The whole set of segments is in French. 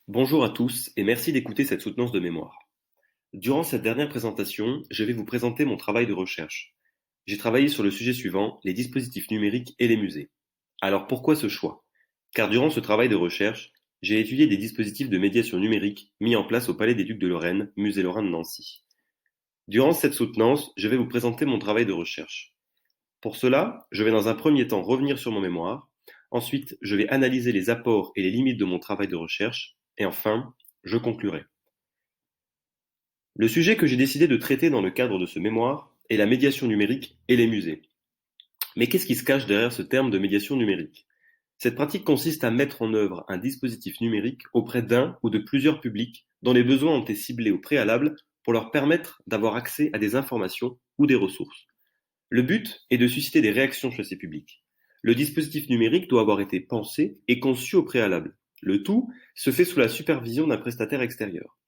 Bonjour à tous et merci d'écouter cette soutenance de mémoire. Durant cette dernière présentation, je vais vous présenter mon travail de recherche. J'ai travaillé sur le sujet suivant, les dispositifs numériques et les musées. Alors pourquoi ce choix? Car durant ce travail de recherche, j'ai étudié des dispositifs de médiation numérique mis en place au Palais des Ducs de Lorraine, Musée Lorrain de Nancy. Durant cette soutenance, je vais vous présenter mon travail de recherche. Pour cela, je vais dans un premier temps revenir sur mon mémoire, ensuite je vais analyser les apports et les limites de mon travail de recherche, et enfin, je conclurai. Le sujet que j'ai décidé de traiter dans le cadre de ce mémoire est la médiation numérique et les musées. Mais qu'est-ce qui se cache derrière ce terme de médiation numérique? Cette pratique consiste à mettre en œuvre un dispositif numérique auprès d'un ou de plusieurs publics dont les besoins ont été ciblés au préalable pour leur permettre d'avoir accès à des informations ou des ressources. Le but est de susciter des réactions chez ces publics. Le dispositif numérique doit avoir été pensé et conçu au préalable. Le tout se fait sous la supervision d'un prestataire extérieur.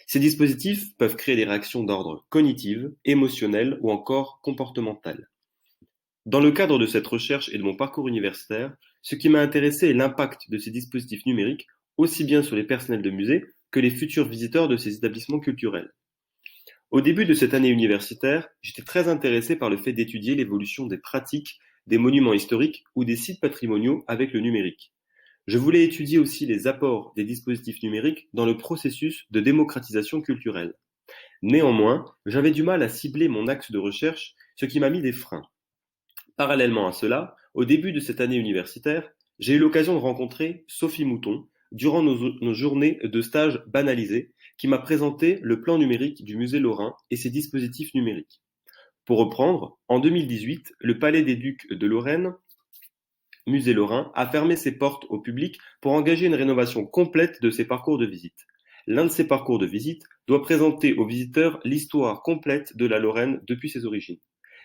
Ces dispositifs peuvent créer des réactions d'ordre cognitif, émotionnel ou encore comportemental. Dans le cadre de cette recherche et de mon parcours universitaire, ce qui m'a intéressé est l'impact de ces dispositifs numériques aussi bien sur les personnels de musée que les futurs visiteurs de ces établissements culturels. Au début de cette année universitaire, j'étais très intéressé par le fait d'étudier l'évolution des pratiques des monuments historiques ou des sites patrimoniaux avec le numérique. Je voulais étudier aussi les apports des dispositifs numériques dans le processus de démocratisation culturelle. Néanmoins, j'avais du mal à cibler mon axe de recherche, ce qui m'a mis des freins. Parallèlement à cela, au début de cette année universitaire, j'ai eu l'occasion de rencontrer Sophie Mouton durant nos journées de stage banalisés, qui m'a présenté le plan numérique du musée Lorrain et ses dispositifs numériques. Pour reprendre, en 2018, le Palais des Ducs de Lorraine, musée Lorrain, a fermé ses portes au public pour engager une rénovation complète de ses parcours de visite. L'un de ces parcours de visite doit présenter aux visiteurs l'histoire complète de la Lorraine depuis ses origines.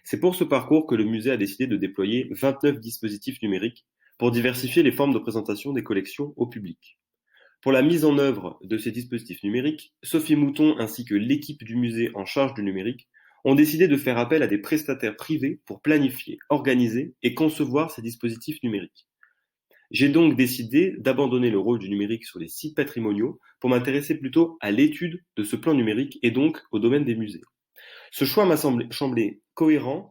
C'est pour ce parcours que le musée a décidé de déployer 29 dispositifs numériques pour diversifier les formes de présentation des collections au public. Pour la mise en œuvre de ces dispositifs numériques, Sophie Mouton ainsi que l'équipe du musée en charge du numérique ont décidé de faire appel à des prestataires privés pour planifier, organiser et concevoir ces dispositifs numériques. J'ai donc décidé d'abandonner le rôle du numérique sur les sites patrimoniaux pour m'intéresser plutôt à l'étude de ce plan numérique et donc au domaine des musées. Ce choix m'a semblé cohérent